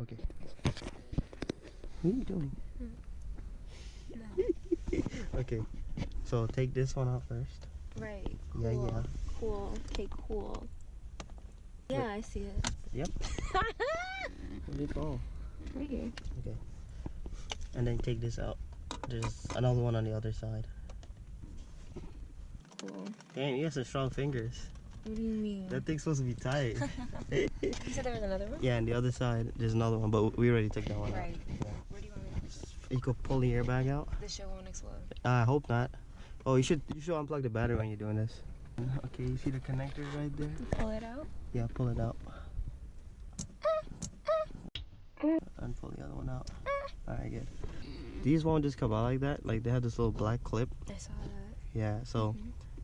Okay. What are you doing? No. Okay. So take this one out first. Right. Cool. Yeah, yeah. Cool. Okay, cool. Yeah, I see it. Yep. Where did it fall? Right here. Okay. And then take this out. There's another one on the other side. Cool. Damn, you have some strong fingers. What do you mean? That thing's supposed to be tight. You said there was another one? Yeah, and the other side, there's another one, but we already took that one out. Right. Yeah. Where do you want me to? You could pull the airbag out. The shit won't explode. I hope not. Oh, you should unplug the battery when you're doing this. Okay, you see the connector right there? Pull it out? Yeah, pull it out. And pull the other one out. Alright, good. These won't just come out like that. Like, they have this little black clip. I saw that. Yeah, so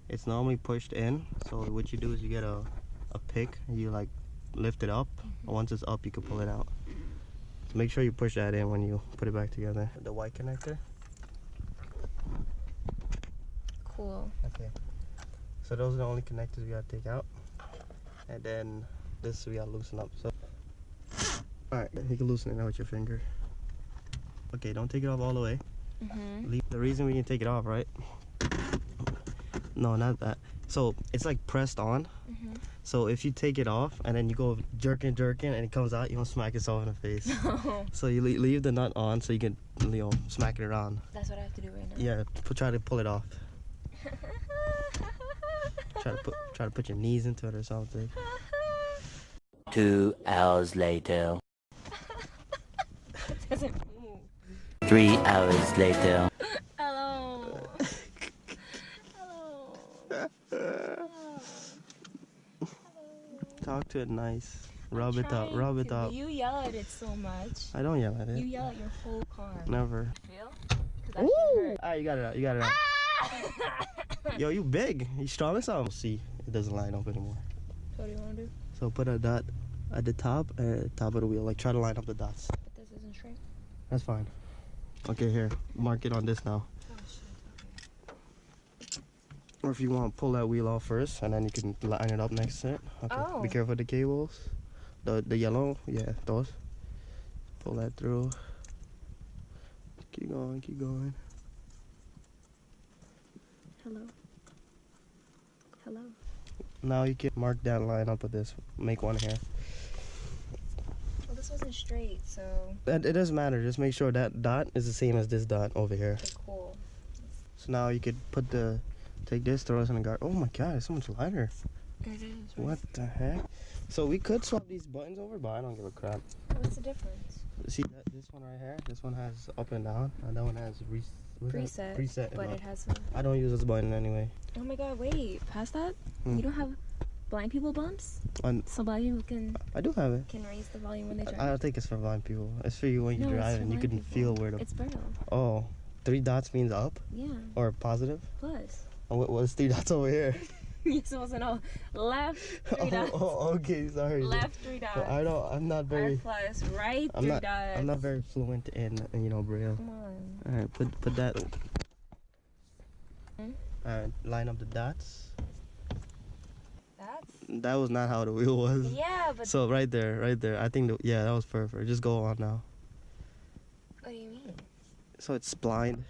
it's normally pushed in. So what you do is you get a pick and you like lift it up. And once it's up, you can pull it out. So make sure you push that in when you put it back together. The white connector. Cool. Okay. So those are the only connectors we gotta take out. And then this we gotta loosen up. So alright, you can loosen it now with your finger. Okay, don't take it off all the way. The reason we can take it off, right? No, not that. So it's like pressed on. So if you take it off and then you go jerking and it comes out, you don't smack yourself in the face. So you leave the nut on so you can, smack it around. That's what I have to do right now. Yeah, try to pull it off. Try to put your knees into it or something. 2 hours later. It doesn't move. 3 hours later. Hello. Hello. Talk to it nice. Rub it up. Rub it up. You yell at it so much. I don't yell at it. You yell at your whole car. Never. Feel? 'Cause that shit hurt. Alright, you got it out. You got it out. Yo, you big. You strong as hell. See, it doesn't line up anymore. So what do you want to do? So put a dot at the top of the wheel. Like try to line up the dots. But this isn't straight. That's fine. Okay, here. Mark it on this now. Oh shit. Okay. Or if you want, pull that wheel off first, and then you can line it up next to it. Okay. Oh. Be careful with the cables. The yellow, yeah, those. Pull that through. Keep going, keep going. Hello. Hello. Now you can mark that line up with this. Make one here. Well, this wasn't straight, so. It doesn't matter. Just make sure that dot is the same as this dot over here. Okay, cool. So now you could take this, throw this in the guard. Oh my god, it's so much lighter. It is. Right? What the heck? So we could swap these buttons over, but I don't give a crap. What's the difference? See this one right here? This one has up and down, and that one has Preset. Preset. But it has. I don't use this button anyway. Oh my god! Wait, past that? You don't have blind people bumps? So blind people I do have it. can raise the volume when they drive. I don't think it's for blind people. It's for you when you drive and you can feel where the. It's braille. Oh, 3 dots means up Yeah. or positive. Plus. Oh, what's 3 dots over here? You're supposed to know. Left 3 dots. Oh, okay, sorry. Left 3 dots. I'm not very. R plus right 3 dots. I'm not very fluent in braille. Come on. All right, put that. All right, line up the dots. That was not how the wheel was. Yeah, but. So right there. I think that was perfect. Just go on now. What do you mean? So it's blind.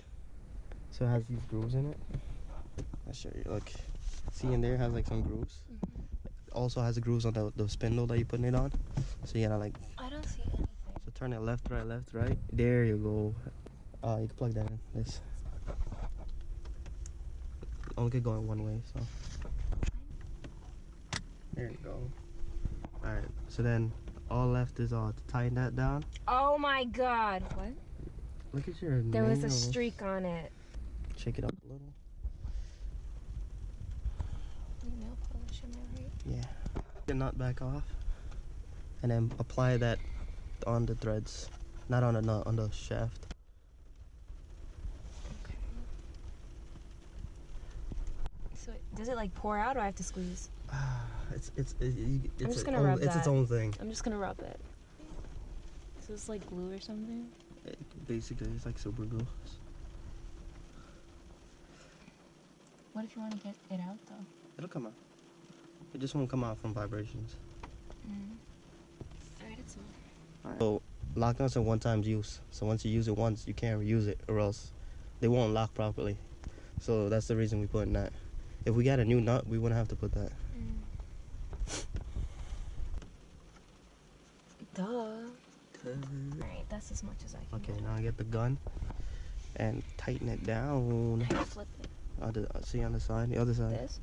So it has these grooves in it. I'll show you. Look, see in there it has like some grooves. Also has the grooves on the spindle that you putting it on. So you gotta like. I don't see anything. So turn it left, right. There you go. You can plug that in. This. Only could go in one way. So. There you go. All right. So then all left is to tighten that down. Oh my god. What? Look at your. There was a streak on it. Shake it up a little. Nail polish, am I right? Yeah. The nut back off, and then apply that on the threads, not on the nut, on the shaft. Okay. So does it like pour out, or I have to squeeze? It's I'm just gonna rub It's its own thing. I'm just gonna rub it. Is this like glue or something? Basically, it's like super glue. What if you want to get it out though? It'll come out. It just won't come out from vibrations. Alright, it's on. Alright. So Lock nuts are one-time use. So once you use it once, you can't reuse it, or else they won't lock properly. So that's the reason we put in that. If we got a new nut, we wouldn't have to put that. Duh. Alright, that's as much as I can. Okay, now I get the gun and tighten it down. Flip it. See on the side, the other side. This?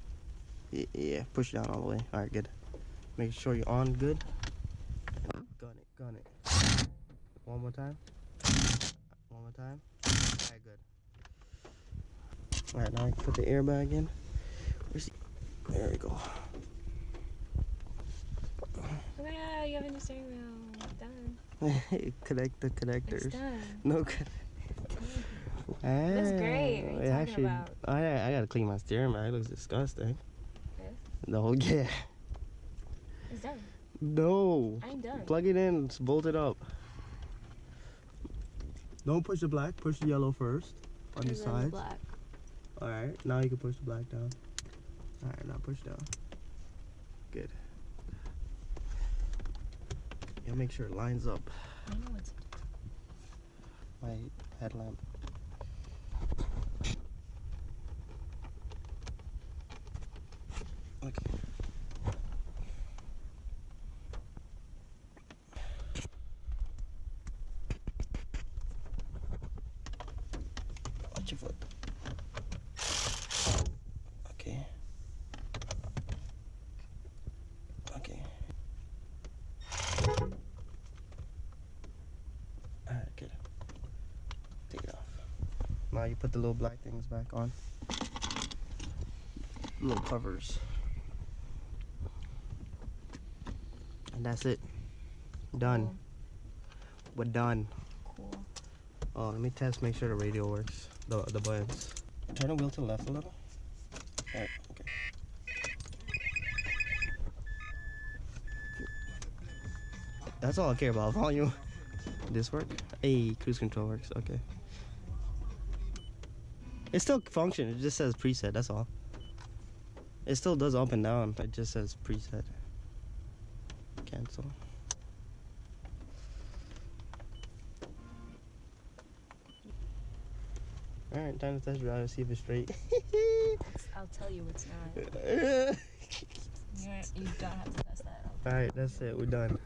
Yeah, push down all the way. Alright, good. Make sure you're on good. Gun it. One more time. Alright, good. Alright, now I can put the airbag in. There we go. Oh yeah, you have a new steering wheel. Done. Connect the connectors. It's done. No. That's great. What are you talking about? I gotta clean my steering wheel. It looks disgusting. This? No, yeah. It's done. No. I'm done. Plug it in. It's bolted up. Don't push the black. Push the yellow first on the sides. Black. All right. Now you can push the black down. All right. Now push down. Good. Yeah, make sure it lines up. I know it's My headlamp. Okay. Watch your foot. Okay. Okay. Alright, good. Take it off. Now you put the little black things back on. Little covers. And that's it. Done. Cool. We're done. Cool. Oh, let me test, make sure the radio works. The buttons. Turn the wheel to the left a little. Alright, okay. That's all I care about, volume. This work? Hey, cruise control works, okay. It still functions, it just says preset, that's all. It still does up and down, it just says preset. Cancel. Alright, time to test drive, see if it's straight. I'll tell you it's not. You don't have to test that. Alright, that's it, we're done.